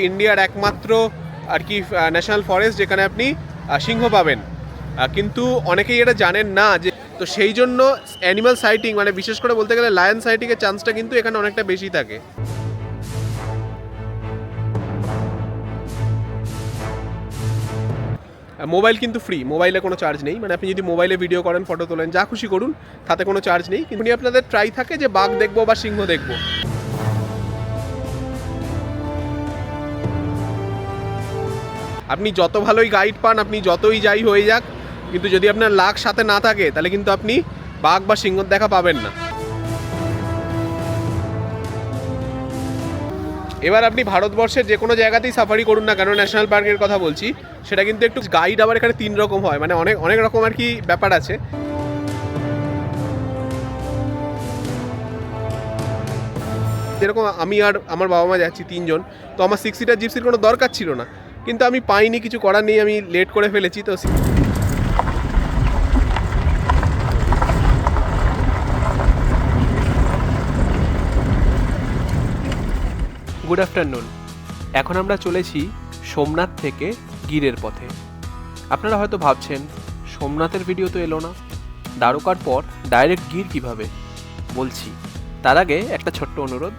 ইন্ডিয়ার একমাত্র আর কি ন্যাশনাল ফরেস্ট যেখানে আপনি সিংহ পাবেন, কিন্তু অনেকেই এটা জানেন না যে তো সেই জন্য অ্যানিমাল সাইটিং মানে বিশেষ করে বলতে গেলে লায়ন সাইটিংয়ের চান্সটা কিন্তু এখানে অনেকটা বেশি থাকে। মোবাইল কিন্তু ফ্রি, মোবাইলে কোনো চার্জ নেই, মানে আপনি যদি মোবাইলে ভিডিও করেন, ফটো তোলেন, যা খুশি করুন, তাতে কোনো চার্জ নেই। কিন্তু আপনাদের ট্রাই থাকে যে বাঘ দেখবো বা সিংহ দেখবো। আপনি যত ভালোই গাইড পান, আপনি যতই যাই হয়ে যাক, কিন্তু যদি আপনার লাক সাথে না থাকে তাহলে কিন্তু আপনি বাঘ বা সিংহ দেখা পাবেন না। এবার আপনি ভারতবর্ষের যে কোনো জায়গাতেই সাফারি করুন না কেন, ন্যাশনাল পার্কের কথা বলছি, সেটা কিন্তু একটু গাইড আবার এখানে 3 রকম হয়, মানে অনেক অনেক রকম আর কি ব্যাপার আছে। যেরকম আমি আর আমার বাবা মা যাচ্ছি 3 জন, তো আমার 6 সিটার জিপসির কোনো দরকার ছিল না, কিন্তু আমি পাইনি, কিছু করার নেই, আমি লেট করে ফেলেছি। তো গুড আফটারনুন। এখন আমরা চলেছি সোমনাথ থেকে গিরের পথে। আপনারা হয়তো ভাবছেন সোমনাথের ভিডিও তো এলো না, দ্বারকার পর ডাইরেক্ট গির কিভাবে, বলছি। তার আগে একটা ছোট্ট অনুরোধ,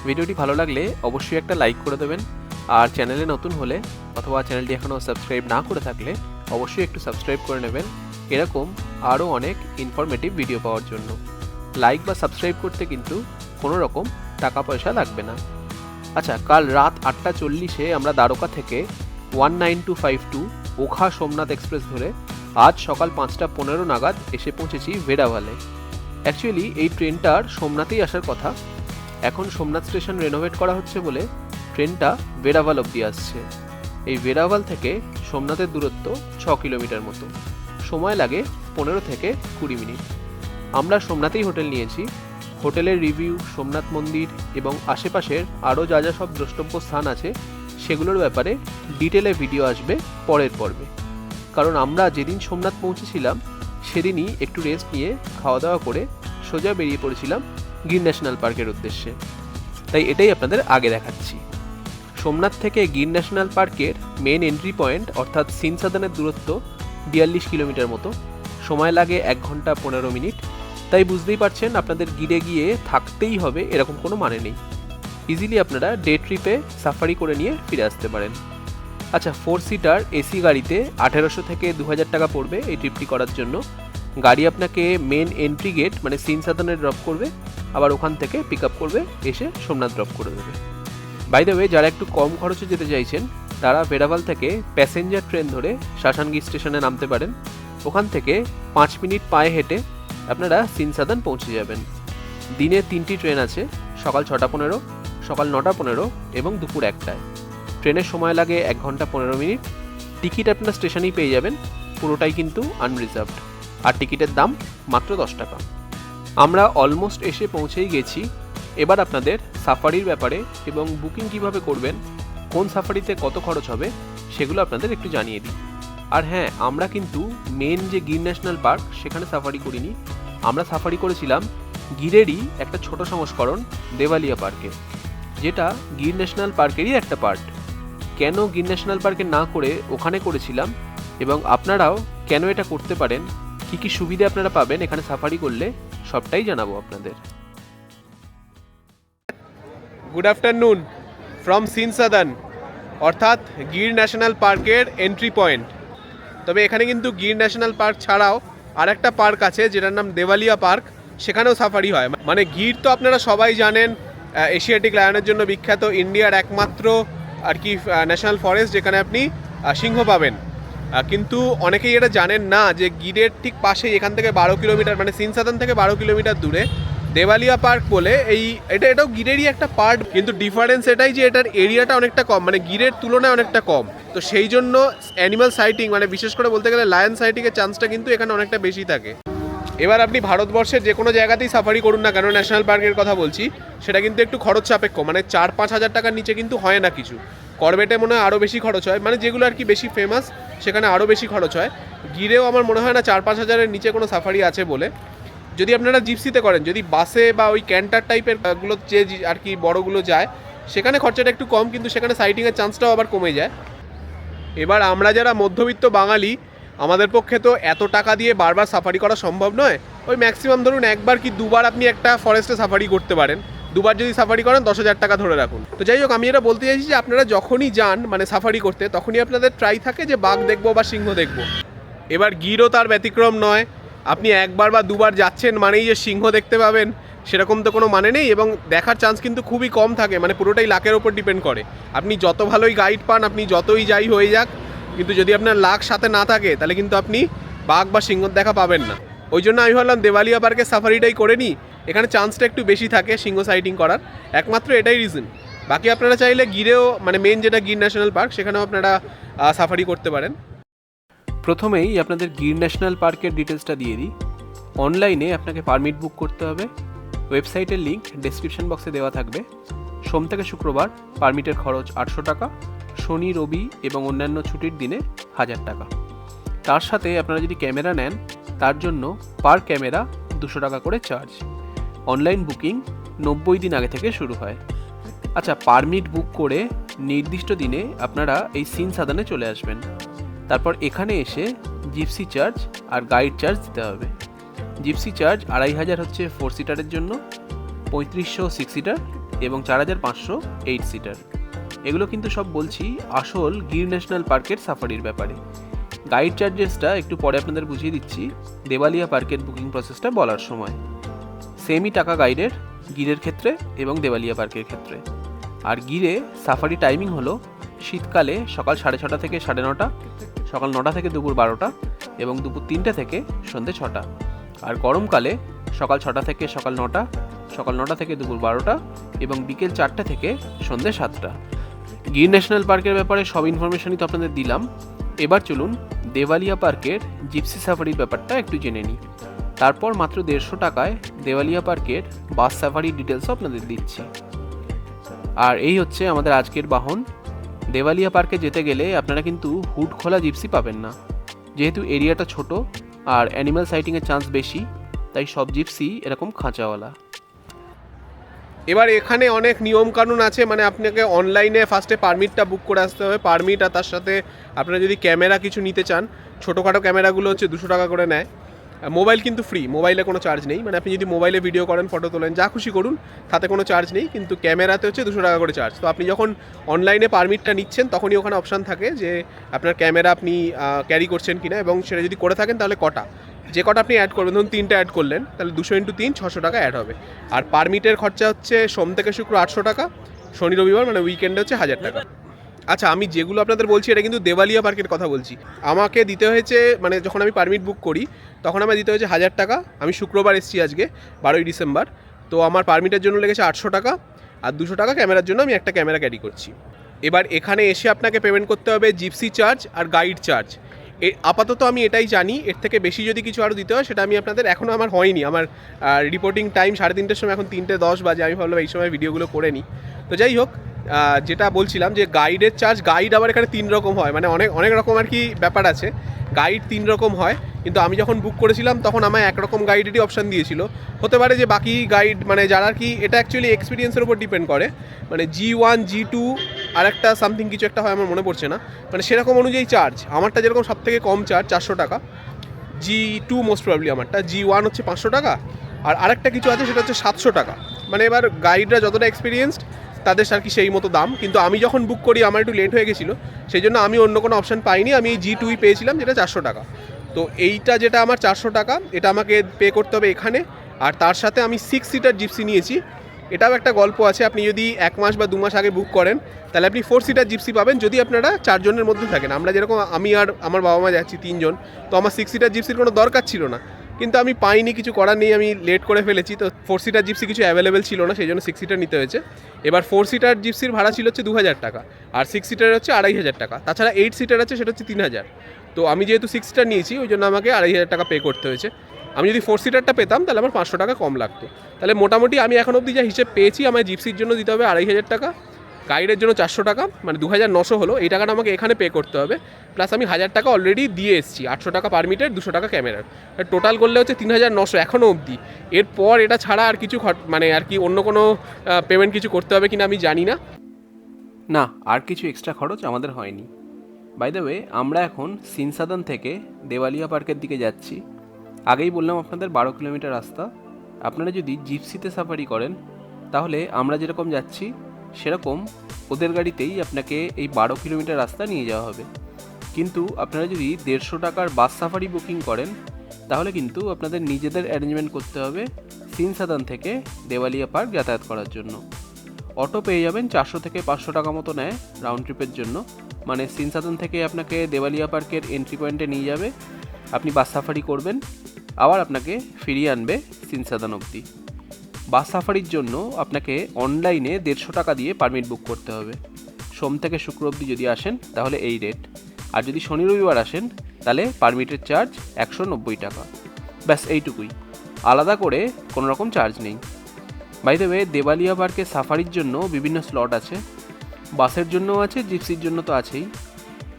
ভিডিওটি ভালো লাগলে অবশ্যই একটা লাইক করে দেবেন, আর চ্যানেলে নতুন হলে অথবা চ্যানেলটি এখনও সাবস্ক্রাইব না করে থাকলে অবশ্যই একটু সাবস্ক্রাইব করে নেবেন, এরকম আরও অনেক ইনফরমেটিভ ভিডিও পাওয়ার জন্য। লাইক বা সাবস্ক্রাইব করতে কিন্তু কোনো রকম টাকা পয়সা লাগবে না। আচ্ছা, কাল রাত 8:40 আমরা দ্বারকা থেকে 19252 ওখা সোমনাথ এক্সপ্রেস ধরে আজ সকাল 5:15 নাগাদ এসে পৌঁছেছি ভেড়াভালে। অ্যাকচুয়ালি এই ট্রেনটার সোমনাথেই আসার কথা, এখন সোমনাথ স্টেশন রেনোভেট করা হচ্ছে বলে ট্রেনটা ভেড়াভাল অবধি আসছে। এই ভেড়াভাল থেকে সোমনাথের দূরত্ব 6 কিলোমিটার মতো, সময় লাগে 15 থেকে 20 মিনিট। আমরা সোমনাথেই হোটেল নিয়েছি। হোটেলের রিভিউ, সোমনাথ মন্দির এবং আশেপাশের আরও যা যা সব দ্রষ্টব্য স্থান আছে সেগুলোর ব্যাপারে ডিটেলে ভিডিও আসবে পরের পর্বে। কারণ আমরা যেদিন সোমনাথ পৌঁছেছিলাম সেদিনই একটু রেস্ট নিয়ে খাওয়া দাওয়া করে সোজা বেরিয়ে পড়েছিলাম গির ন্যাশনাল পার্কের উদ্দেশ্যে, তাই এটাই আপনাদের আগে দেখাচ্ছি। সোমনাথ থেকে গির ন্যাশনাল পার্কের মেন এন্ট্রি পয়েন্ট অর্থাৎ সিনসাদনের দূরত্ব 42 কিলোমিটার মতো, সময় লাগে 1 ঘন্টা 15 মিনিট। তাই বুঝতেই পারছেন আপনাদের গিরে গিয়ে থাকতেই হবে এরকম কোনো মানে নেই, ইজিলি আপনারা ডে ট্রিপে সাফারি করে নিয়ে ফিরে আসতে পারেন। আচ্ছা, 4 সিটার এসি গাড়িতে 1800 থেকে 2000 টাকা পড়বে এই ট্রিপটি করার জন্য। গাড়ি আপনাকে মেন এন্ট্রি গেট মানে সিনসাদনে ড্রপ করবে, আবার ওখান থেকে পিক আপ করবে, এসে সোমনাথ ড্রপ করে দেবে। বাই দ্য ওয়ে, যারা একটু কম খরচে যেতে চাইছেন তারা ভেড়াভাল থেকে প্যাসেঞ্জার ট্রেন ধরে শাসানগি স্টেশনে নামতে পারেন। ওখান থেকে 5 মিনিট পায়ে হেঁটে আপনারা সিনসাদন পৌঁছে যাবেন। দিনে 3টি ট্রেন আছে, সকাল 6:15, সকাল 9:15 এবং দুপুর 1টায়। ট্রেনের সময় লাগে 1 ঘন্টা 15 মিনিট। টিকিট আপনারা স্টেশনেই পেয়ে যাবেন, পুরোটাই কিন্তু আনরিজার্ভড, আর টিকিটের দাম মাত্র 10 টাকা। আমরা অলমোস্ট এসে পৌঁছেই গেছি। এবার আপনাদের সাফারির ব্যাপারে এবং বুকিং কিভাবে করবেন, কোন সাফারিতে কত খরচ হবে সেগুলো আপনাদের একটু জানিয়ে দিই। আর হ্যাঁ, আমরা কিন্তু মেন যে গির ন্যাশনাল পার্ক সেখানে সাফারি করিনি, আমরা সাফারি করেছিলাম গিরেরই একটা ছোট সংস্করণ দেওয়ালিয়া পার্কে, যেটা গির ন্যাশনাল পার্কেরই একটা পার্ট। কেন গির ন্যাশনাল পার্কে না করে ওখানে করেছিলাম এবং আপনারাও কেন এটা করতে পারেন, কী কী সুবিধা আপনারা পাবেন এখানে সাফারি করলে, সবটাই জানাবো আপনাদের। গুড আফটারনুন ফ্রম সিনসাদন, অর্থাৎ গির ন্যাশনাল পার্কের এন্ট্রি পয়েন্ট। তবে এখানে কিন্তু গির ন্যাশনাল পার্ক ছাড়াও আর একটা পার্ক আছে যেটার নাম দেওয়ালিয়া পার্ক, সেখানেও সাফারি হয়। মানে গির তো আপনারা সবাই জানেন এশিয়াটিক লায়নের জন্য বিখ্যাত, ইন্ডিয়ার একমাত্র আর কি ন্যাশনাল ফরেস্ট যেখানে আপনি সিংহ পাবেন, কিন্তু অনেকেই এটা জানেন না যে গিরের ঠিক পাশেই এখান থেকে 12 কিলোমিটার মানে সিনসাদন থেকে 12 কিলোমিটার দূরে দেওয়ালিয়া পার্ক বলে এটাও গিরেরই একটা পার্ট, কিন্তু ডিফারেন্স এটাই যে এটার এরিয়াটা অনেকটা কম, মানে গিরের তুলনায় অনেকটা কম। তো সেই জন্য অ্যানিমাল সাইটিং মানে বিশেষ করে বলতে গেলে লায়ন সাইটিংয়ের চান্সটা কিন্তু এখানে অনেকটা বেশি থাকে। এবার আপনি ভারতবর্ষের যে কোনো জায়গাতেই সাফারি করুন না কেন, ন্যাশনাল পার্কের কথা বলছি, সেটা কিন্তু একটু খরচ সাপেক্ষ, মানে 4-5 হাজার টাকার নিচে কিন্তু হয় না কিছু। করবেটে মনে হয় আরও বেশি খরচ হয়, মানে যেগুলো আর কি বেশি ফেমাস সেখানে আরও বেশি খরচ হয়। গিরেও আমার মনে হয় না 4-5 হাজারের নিচে কোনো সাফারি আছে বলে। যদি আপনারা জিপসিতে করেন, যদি বাসে বা ওই ক্যান্টার টাইপের গুলো যে আর কি বড়গুলো যায় সেখানে খরচাটা একটু কম, কিন্তু সেখানে সাইটিংয়ের চান্সটাও আবার কমে যায়। এবার আমরা যারা মধ্যবিত্ত বাঙালি, আমাদের পক্ষে তো এত টাকা দিয়ে বারবার সাফারি করা সম্ভব নয়। ওই ম্যাক্সিমাম ধরুন একবার কি দুবার আপনি একটা ফরেস্টে সাফারি করতে পারেন। দুবার যদি সাফারি করেন 10,000 টাকা ধরে রাখুন। তো যাই হোক, আমি এটা বলতে চাইছি যে আপনারা যখনই যান মানে সাফারি করতে, তখনই আপনাদের ট্রাই থাকে যে বাঘ দেখবো বা সিংহ দেখবো। এবার গিরও তার ব্যতিক্রম নয়। আপনি একবার বা দুবার যাচ্ছেন মানেই যে সিংহ দেখতে পাবেন সেরকম তো কোনো মানে নেই, এবং দেখার চান্স কিন্তু খুবই কম থাকে, মানে পুরোটাই লাকের ওপর ডিপেন্ড করে। আপনি যত ভালোই গাইড পান, আপনি যতই যাই হয়ে যাক, কিন্তু যদি আপনার লাক সাথে না থাকে তাহলে কিন্তু আপনি বাঘ বা সিংহ দেখা পাবেন না। ওই জন্য আমি ভাবলাম দেওয়ালিয়া পার্কে সাফারিটাই করে নিই, এখানে চান্সটা একটু বেশি থাকে সিংহ সাইটিং করার, একমাত্র এটাই রিজন। বাকি আপনারা চাইলে গিরেও, মানে মেন যেটা গির ন্যাশনাল পার্ক, সেখানেও আপনারা সাফারি করতে পারেন। প্রথমেই আপনাদের গির ন্যাশনাল পার্কের ডিটেলসটা দিয়ে দিই। অনলাইনে আপনাকে পারমিট বুক করতে হবে। ওয়েবসাইটের লিঙ্ক ডেসক্রিপশন বক্সে দেওয়া থাকবে। সোম থেকে শুক্রবার পারমিটের খরচ 800 টাকা, শনি রবি এবং অন্যান্য ছুটির দিনে 1000 টাকা। তার সাথে আপনারা যদি ক্যামেরা নেন তার জন্য পার ক্যামেরা 200 টাকা করে চার্জ। অনলাইন বুকিং 90 দিন আগে থেকে শুরু হয়। আচ্ছা, পারমিট বুক করে নির্দিষ্ট দিনে আপনারা এই সিন সাদানে চলে আসবেন। তারপর এখানে এসে জিপসি চার্জ আর গাইড চার্জ দিতে হবে। জিপসি চার্জ 2500 হচ্ছে 4 সিটারের জন্য, 3500 6 সিটার এবং 4500 8 সিটার। এগুলো কিন্তু সব বলছি আসল গির ন্যাশনাল পার্কের সাফারির ব্যাপারে। গাইড চার্জেসটা একটু পরে আপনাদের বুঝিয়ে দিচ্ছি দেওয়ালিয়া পার্কের বুকিং প্রসেসটা বলার সময়। সেমই টাকা গাইডের গিরের ক্ষেত্রে এবং দেওয়ালিয়া পার্কের ক্ষেত্রে। আর গিরে সাফারি টাইমিং হলো শীতকালে সকাল 6:30 থেকে 9:30, সকাল 9টা থেকে দুপুর 12টা এবং দুপুর 3টে থেকে সন্ধ্যে 6টা। আর গরমকালে সকাল 6টা থেকে সকাল 9টা, সকাল 9টা থেকে দুপুর 12টা এবং বিকেল 4টে থেকে সন্ধ্যে 7টা। গির ন্যাশনাল পার্কের ব্যাপারে সব ইনফরমেশনই তো আপনাদের দিলাম। এবার চলুন দেওয়ালিয়া পার্কের জিপসি সাফারির ব্যাপারটা একটু জেনে নিই। তারপর মাত্র 150 টাকায় দেওয়ালিয়া পার্কের বাস সাফারির ডিটেলসও আপনাদের দিচ্ছি। আর এই হচ্ছে আমাদের আজকের বাহন। দেওয়ালিয়া পার্কে যেতে গেলে আপনারা কিন্তু হুড খোলা জিপসি পাবেন না, যেহেতু এরিয়াটা ছোট আর অ্যানিম্যাল সাইটিংয়ের চান্স বেশি, তাই সব জিপসি এরকম খাঁচাওয়ালা। এবার এখানে অনেক নিয়মকানুন আছে, মানে আপনাকে অনলাইনে ফার্স্টে পারমিটটা বুক করে আসতে হবে। পারমিট আর তার সাথে আপনারা যদি ক্যামেরা কিছু নিতে চান, ছোটোখাটো ক্যামেরাগুলো হচ্ছে 200 টাকা করে নেয়। মোবাইল কিন্তু ফ্রি, মোবাইলে কোনো চার্জ নেই, মানে আপনি যদি মোবাইলে ভিডিও করেন, ফটো তোলেন, যা খুশি করুন, তাতে কোনো চার্জ নেই, কিন্তু ক্যামেরাতে হচ্ছে 200 টাকা করে চার্জ। তো আপনি যখন অনলাইনে পারমিটটা নিচ্ছেন তখনই ওখানে অপশান থাকে যে আপনার ক্যামেরা আপনি ক্যারি করছেন কিনা, এবং সেটা যদি করে থাকেন তাহলে কটা, যে কটা আপনি অ্যাড করবেন, ধরুন 3টা অ্যাড করলেন, তাহলে 200 × 3 600 টাকা অ্যাড হবে। আর পারমিটের খরচা হচ্ছে সোম থেকে শুক্র 800 টাকা, শনি রবিবার মানে উইকেন্ডে হচ্ছে 1000 টাকা। আচ্ছা, আমি যেগুলো আপনাদের বলছি এটা কিন্তু দেওয়ালিয়া পার্কের কথা বলছি। আমাকে দিতে হয়েছে, মানে যখন আমি পারমিট বুক করি তখন আমার দিতে হয়েছে 1000 টাকা। আমি শুক্রবার এসেছি আজকে 12ই ডিসেম্বর, তো আমার পারমিটের জন্য লেগেছে 800 টাকা, আর 200 টাকা ক্যামেরার জন্য আমি একটা ক্যামেরা ক্যারি করছি। এবার এখানে এসে আপনাকে পেমেন্ট করতে হবে জিপসি চার্জ আর গাইড চার্জ। আপাতত আমি এটাই জানি, এর থেকে বেশি যদি কিছু আরও দিতে হয় সেটা আমি আপনাদের, এখনও আমার হয়নি, আমার রিপোর্টিং টাইম 3:30টার সময়, এখন 3:10 বাজে। আমি ভাবলাম এই সময় ভিডিওগুলো করে নিই। তো যাই হোক, যেটা বলছিলাম যে গাইডের চার্জ, গাইড আবার এখানে 3 রকম হয়, মানে অনেক রকম আর কি ব্যাপার আছে। গাইড 3 রকম হয়, কিন্তু আমি যখন বুক করেছিলাম তখন আমায় একরকম গাইডেরই অপশান দিয়েছিল। হতে পারে যে বাকি গাইড, মানে যারা আর কি, এটা অ্যাকচুয়ালি এক্সপিরিয়েন্সের উপর ডিপেন্ড করে, মানে G1 G2 আর একটা সামথিং কিছু একটা হয়, আমার মনে পড়ছে না, মানে সেরকম অনুযায়ী চার্জ। আমারটা যেরকম সব থেকে কম চার্জ 400 টাকা, G2 মোস্ট প্রবলি আমারটা, G1 হচ্ছে 500 টাকা, আর আরেকটা কিছু আছে সেটা হচ্ছে 700 টাকা। মানে এবার গাইডরা যতটা এক্সপিরিয়েন্সড তাদের আর কি সেই মতো দাম। কিন্তু আমি যখন বুক করি আমার একটু লেট হয়ে গেছিলো, সেই জন্য আমি অন্য কোনো অপশান পাইনি, আমি এই G2ই পেয়েছিলাম, যেটা 400 টাকা। তো এইটা যেটা আমার 400 টাকা, এটা আমাকে পে করতে হবে এখানে। আর তার সাথে আমি 6 সিটার জিপসি নিয়েছি। এটাও একটা গল্প আছে, আপনি যদি 1 মাস বা 2 মাস আগে বুক করেন তাহলে আপনি 4 সিটার জিপসি পাবেন, যদি আপনারা 4 জনের মধ্যে থাকেন। আমরা যেরকম, আমি আর আমার বাবা মা যাচ্ছি 3 জন, তো আমার 6 সিটার জিপসির কোনো দরকার ছিল না, কিন্তু আমি পাইনি, কিছু করার নেই, আমি লেট করে ফেলেছি। তো 4 সিটার জিপসি কিছু অ্যাভেলেবেল ছিল না, সেই জন্য 6 সিটার নিতে হয়েছে। এবার 4 সিটার জিপসির ভাড়া ছিল হচ্ছে 2000 টাকা, আর 6 সিটার হচ্ছে 2500 টাকা। তাছাড়া 8 সিটার আছে, সেটা হচ্ছে 3000। তো আমি যেহেতু 6 সিটার নিয়েছি ওই জন্য আমাকে 2500 টাকা পে করতে হয়েছে। আমি যদি 4 সিটারটা পেতাম তাহলে আমার 500 টাকা কম লাগতো। তাহলে মোটামুটি আমি এখন অবধি যা হিসেব পেয়েছি, আমার জিপসির জন্য দিতে হবে 2500 টাকা, গাইডের জন্য 400 টাকা, মানে 2900 হলো। এই টাকাটা আমাকে এখানে পে করতে হবে, প্লাস আমি 1000 টাকা অলরেডি দিয়ে এসেছি, 800 টাকা পারমিটের, 200 টাকা ক্যামেরার। টোটাল করলে হচ্ছে 3900 এখনও অবধি। এরপর এটা ছাড়া আর কিছু মানে আর কি অন্য কোনো পেমেন্ট কিছু করতে হবে কিনা আমি জানি না। না, আর কিছু এক্সট্রা খরচ আমাদের হয়নি। বাই দ্য ওয়ে, আমরা এখন সিনসাদান থেকে দেওয়ালিয়া পার্কের দিকে যাচ্ছি। আগেই বললাম আপনাদের 12 কিলোমিটার রাস্তা। আপনারা যদি জিপসিতে সাফারি করেন তাহলে আমরা যেরকম যাচ্ছি সেরকম ওদের গাড়িতেই আপনাকে এই 12 কিলোমিটার রাস্তা নিয়ে যাওয়া হবে। কিন্তু আপনারা যদি 150 টাকার বাস সাফারি বুকিং করেন তাহলে কিন্তু আপনাদের নিজেদের অ্যারেঞ্জমেন্ট করতে হবে সিনসাদান থেকে দেওয়ালিয়া পার্ক যাতায়াত করার জন্য। অটো পেয়ে যাবেন 400 থেকে 500 টাকা মতো নেয় রাউন্ড ট্রিপের জন্য, মানে সিনসাদান থেকে আপনাকে দেওয়ালিয়া পার্কের এন্ট্রি পয়েন্টে নিয়ে যাবে, আপনি বাস সাফারি করবেন, আবার আপনাকে ফিরিয়ে আনবে সিনসাদান অবধি। বাস সাফারির জন্য আপনাকে অনলাইনে 150 টাকা দিয়ে পারমিট বুক করতে হবে। সোম থেকে শুক্র অবধি যদি আসেন তাহলে এই রেট, আর যদি শনি রবিবার আসেন তাহলে পারমিটের চার্জ 190 টাকা। ব্যাস এইটুকুই, আলাদা করে কোনো রকম চার্জ নেই। বাই দ্য ওয়ে, দেওয়ালিয়া পার্কে সাফারির জন্য বিভিন্ন স্লট আছে, বাসের জন্যও আছে, জিপসির জন্য তো আছেই।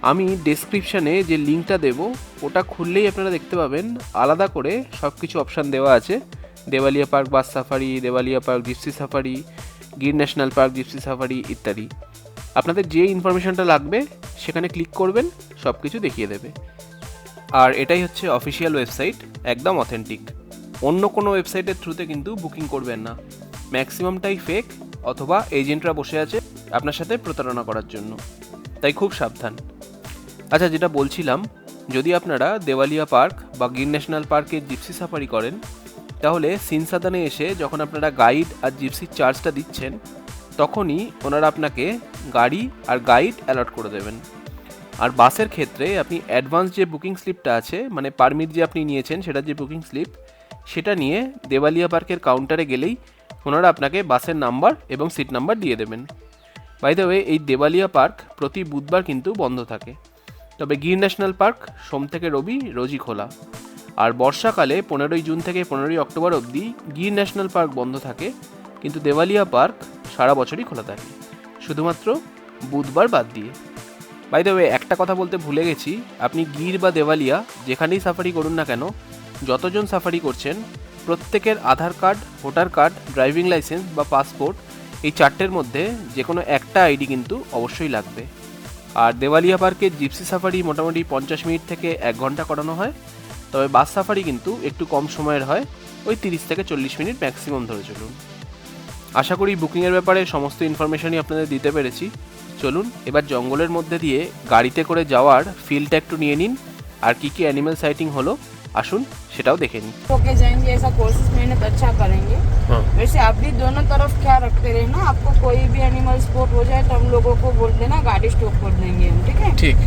আমি ডেসক্রিপশানে যে লিঙ্কটা দেবো ওটা খুললেই আপনারা দেখতে পাবেন আলাদা করে সব কিছু অপশান দেওয়া আছে। Devalia park bus safari, Devalia park gypsy safari, Gir national park gypsy safari ইত্যাদি। আপনাদের যে ইনফরমেশানটা লাগবে সেখানে ক্লিক করবেন, সব কিছু দেখিয়ে দেবে। আর এটাই হচ্ছে অফিসিয়াল ওয়েবসাইট, একদম অথেন্টিক। অন্য কোনো ওয়েবসাইটের থ্রুতে কিন্তু বুকিং করবেন না, ম্যাক্সিমামটাই ফেক অথবা এজেন্টরা বসে আছে আপনার সাথে প্রতারণা করার জন্য, তাই খুব সাবধান। আচ্ছা, যেটা বলছিলাম, যদি আপনারা দেওয়ালিয়া পার্ক বা গির ন্যাশনাল পার্কে জিপসি সাফারি করেন তাহলে সিনসাদানে এসে যখন আপনারা গাইড আর জিপসির চার্জটা দিচ্ছেন তখনই ওনারা আপনাকে গাড়ি আর গাইড অ্যালট করে দেবেন। আর বাসের ক্ষেত্রে আপনি অ্যাডভান্স যে বুকিং স্লিপটা আছে, মানে পারমিট যে আপনি নিয়েছেন সেটা যে বুকিং স্লিপ, সেটা নিয়ে দেওয়ালিয়া পার্কের কাউন্টারে গেলেই ওনারা আপনাকে বাসের নাম্বার এবং সিট নাম্বার দিয়ে দেবেন। বাই দ্য ওয়ে, এই দেওয়ালিয়া পার্ক প্রতি বুধবার কিন্তু বন্ধ থাকে, তবে গির ন্যাশনাল পার্ক সোম থেকে রবি রোজই খোলা। আর বর্ষাকালে 15ই জুন থেকে 15ই অক্টোবর অবধি গির ন্যাশনাল পার্ক বন্ধ থাকে, কিন্তু দেওয়ালিয়া পার্ক সারা বছরই খোলা থাকে, শুধুমাত্র বুধবার বাদ দিয়ে। বাই দ্য ওয়ে, একটা কথা বলতে ভুলে গেছি, আপনি গির বা দেওয়ালিয়া যেখানেই সাফারি করুন না কেন, যতজন সাফারি করছেন প্রত্যেকের Aadhaar card, voter card, driving licence বা পাসপোর্ট, এই 4টের মধ্যে যে কোনো একটা আইডি কিন্তু অবশ্যই লাগবে। আর দেওয়ালিয়া পার্কের জিপসি সাফারি মোটামুটি 50 মিনিট থেকে 1 ঘন্টা করানো হয়, তবে বাস সাফারি কিন্তু একটু কম সময়ের হয়, ওই 30 থেকে 40 মিনিট ম্যাক্সিমাম ধরে চলুন। আশা করি বুকিংয়ের ব্যাপারে সমস্ত ইনফরমেশনই আপনাদের দিতে পেরেছি। চলুন এবার জঙ্গলের মধ্যে দিয়ে গাড়িতে করে যাওয়ার ফিলটা একটু নিয়ে নিন, আর কী কী অ্যানিম্যাল সাইটিং হলো আসুন সেটাও দেখে নিন। ओके जाएंगे, ऐसा कोशिश मेहनत अच्छा करेंगे। वैसे आप भी दोनों तरफ ख्याल रखते रहना, आपको कोई भी एनिमल स्पॉट हो जाए तो हम लोगों को बोल देना, गाड़ी स्टॉप कर देंगे हम, ठीक है? ठीक।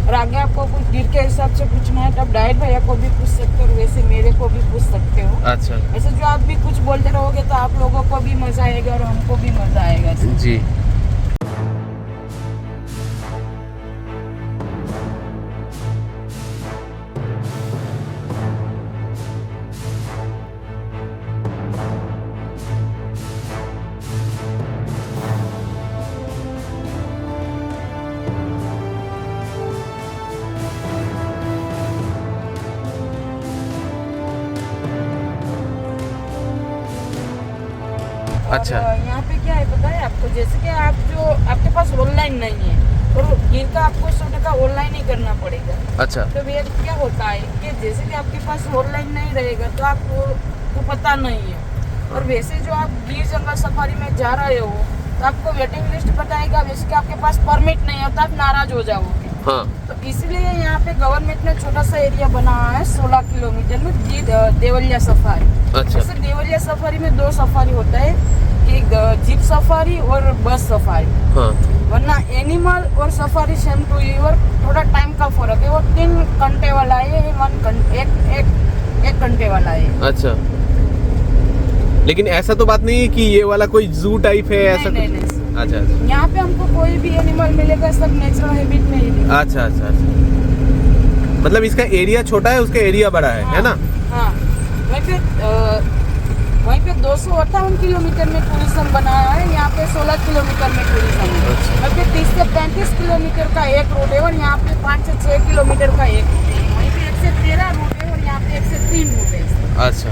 और आगे आपको कुछ गिर के हिसाब से पूछना है तब डाइट भैया को भी पूछ सकते हो, वैसे मेरे को भी पूछ सकते हो। अच्छा वैसे जो आप भी कुछ बोलते रहोगे तो आप लोगों को भी मजा आएगा और हमको भी मजा आएगा जी। अच्छा। यहाँ पे क्या है पता है आपको, जैसे कि आप जो आपके पास ऑनलाइन नहीं है और गिर का आपको 100 टका ऑनलाइन ही करना पड़ेगा। अच्छा। तो भैया क्या होता है कि जैसे कि आपके पास ऑनलाइन नहीं रहेगा तो आपको तो पता नहीं है, और वैसे जो आप गिर जंगल सफारी में जा रहे हो तो आपको वेटिंग लिस्ट बताएगा, वैसे कि आपके पास परमिट नहीं है तो आप नाराज हो जाओगे। हाँ। तो इसलिए यहाँ पे गवर्नमेंट ने छोटा सा एरिया बनाया है 16 किलोमीटर में देवलिया सफारी। अच्छा। जैसे देवलिया सफारी में 2 सफारी होता है, एक जीप सफारी और बस सफारी। हाँ। वरना एनिमल और सफारी सेम टू यू, और थोड़ा टाइम का फर्क है, वो 3 घंटे वाला है, 1 घंटे वाला है। अच्छा, लेकिन ऐसा तो बात नहीं है कि ये वाला कोई जू टाइप है ऐसा? नहीं, नहीं, अच्छा अच्छा। यहाँ पे हमको कोई भी एनिमल मिलेगा, सब नेचुरल हैबिट में ही मिलेगा। अच्छा अच्छा अच्छा, मतलब इसका एरिया छोटा है, उसका एरिया बड़ा है ना? हाँ, वहीं पे 258 किलोमीटर में टूरिज्म बनाया है, यहाँ पे 16 किलोमीटर में टूरिज्म है। और फिर 30 से 35 किलोमीटर का एक रोड है और यहाँ पे 5 से 6 किलोमीटर का एक रोड है। वहीं पे 1 से 13 रूट है और यहाँ पे 1 से 3 रूट है। अच्छा,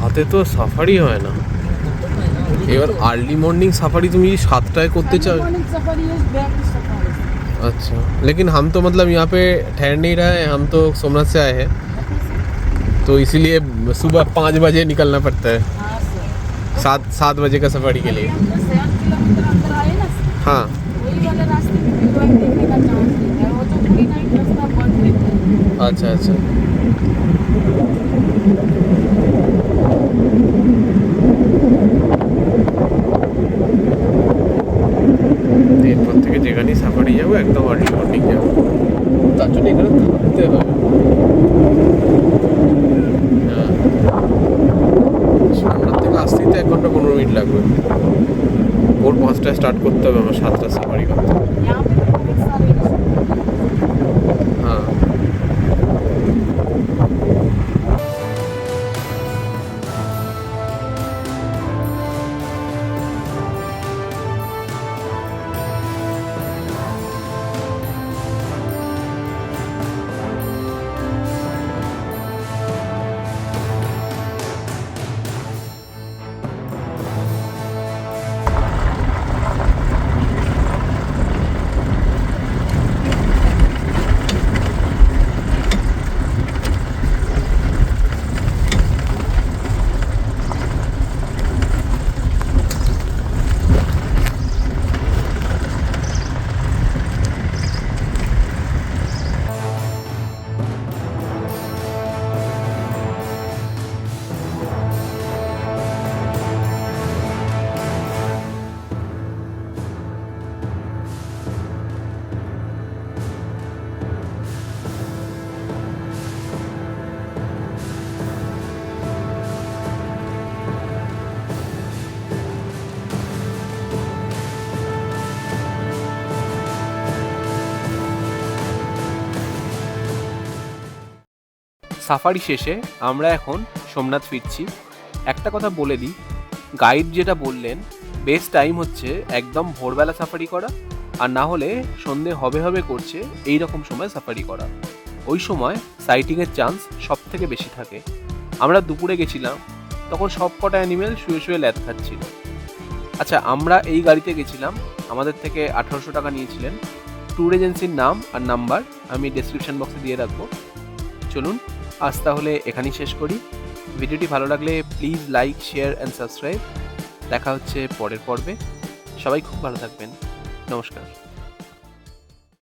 রাতে তো সাফারি হয় না। এবার আর্লি মর্নিং সাফারি তুমি 7টায় করते चाहो। मॉर्निंग सफारी है, बैक सफारी। अच्छा, लेकिन हम तो मतलब यहाँ पे ठहर नहीं रहे हैं, हम तो सोमनाथ से आए हैं, तो इसीलिए सुबह 5 बजे निकलना पड़ता है। हाँ सर, 7 बजे का सफारी के लिए। हम तो 7 किलोमीटर अंदर आए ना, हाँ, वही वाले रास्ते में भी कोई देखने का चांस नहीं है। वो जो पूरी नाइट रास्ता बंद रहता है। अच्छा अच्छा। এরপর থেকে যেখানেই সাফারি যাবো একদম আর্লি মর্নিং যাবো, তার জন্য এখানে থাকতে হবে। হ্যাঁ, সোমনাথ থেকে আসতেই তো 1 ঘন্টা 15 মিনিট লাগবে। ভোর 5টায় স্টার্ট করতে হবে আমার, 7টা সাফারি করতে হবে। यहाँ पे बहुत सारे হ্যাঁ, সাফারি শেষে আমরা এখন সোমনাথ ফিরছি। একটা কথা বলে দিই, গাইড যেটা বললেন বেস্ট টাইম হচ্ছে একদম ভোরবেলা সাফারি করা, আর না হলে সন্ধে হবে হবে করছে এই রকম সময় সাফারি করা। ওই সময় সাইটিংয়ের চান্স সব থেকে বেশি থাকে। আমরা দুপুরে গেছিলাম, তখন সব কটা অ্যানিমেল শুয়ে শুয়ে ল্যাদ খাচ্ছিল। আচ্ছা, আমরা এই গাড়িতে গেছিলাম, আমাদের থেকে 1800 টাকা নিয়েছিলেন। ট্যুর এজেন্সির নাম আর নাম্বার আমি ডেসক্রিপশন বক্সে দিয়ে রাখবো। চলুন আজ তাহলে এখানেই শেষ করি। ভিডিওটি ভালো লাগলে please like, share and subscribe. দেখা হচ্ছে পরের পর্বে। সবাই খুব ভালো থাকবেন। নমস্কার।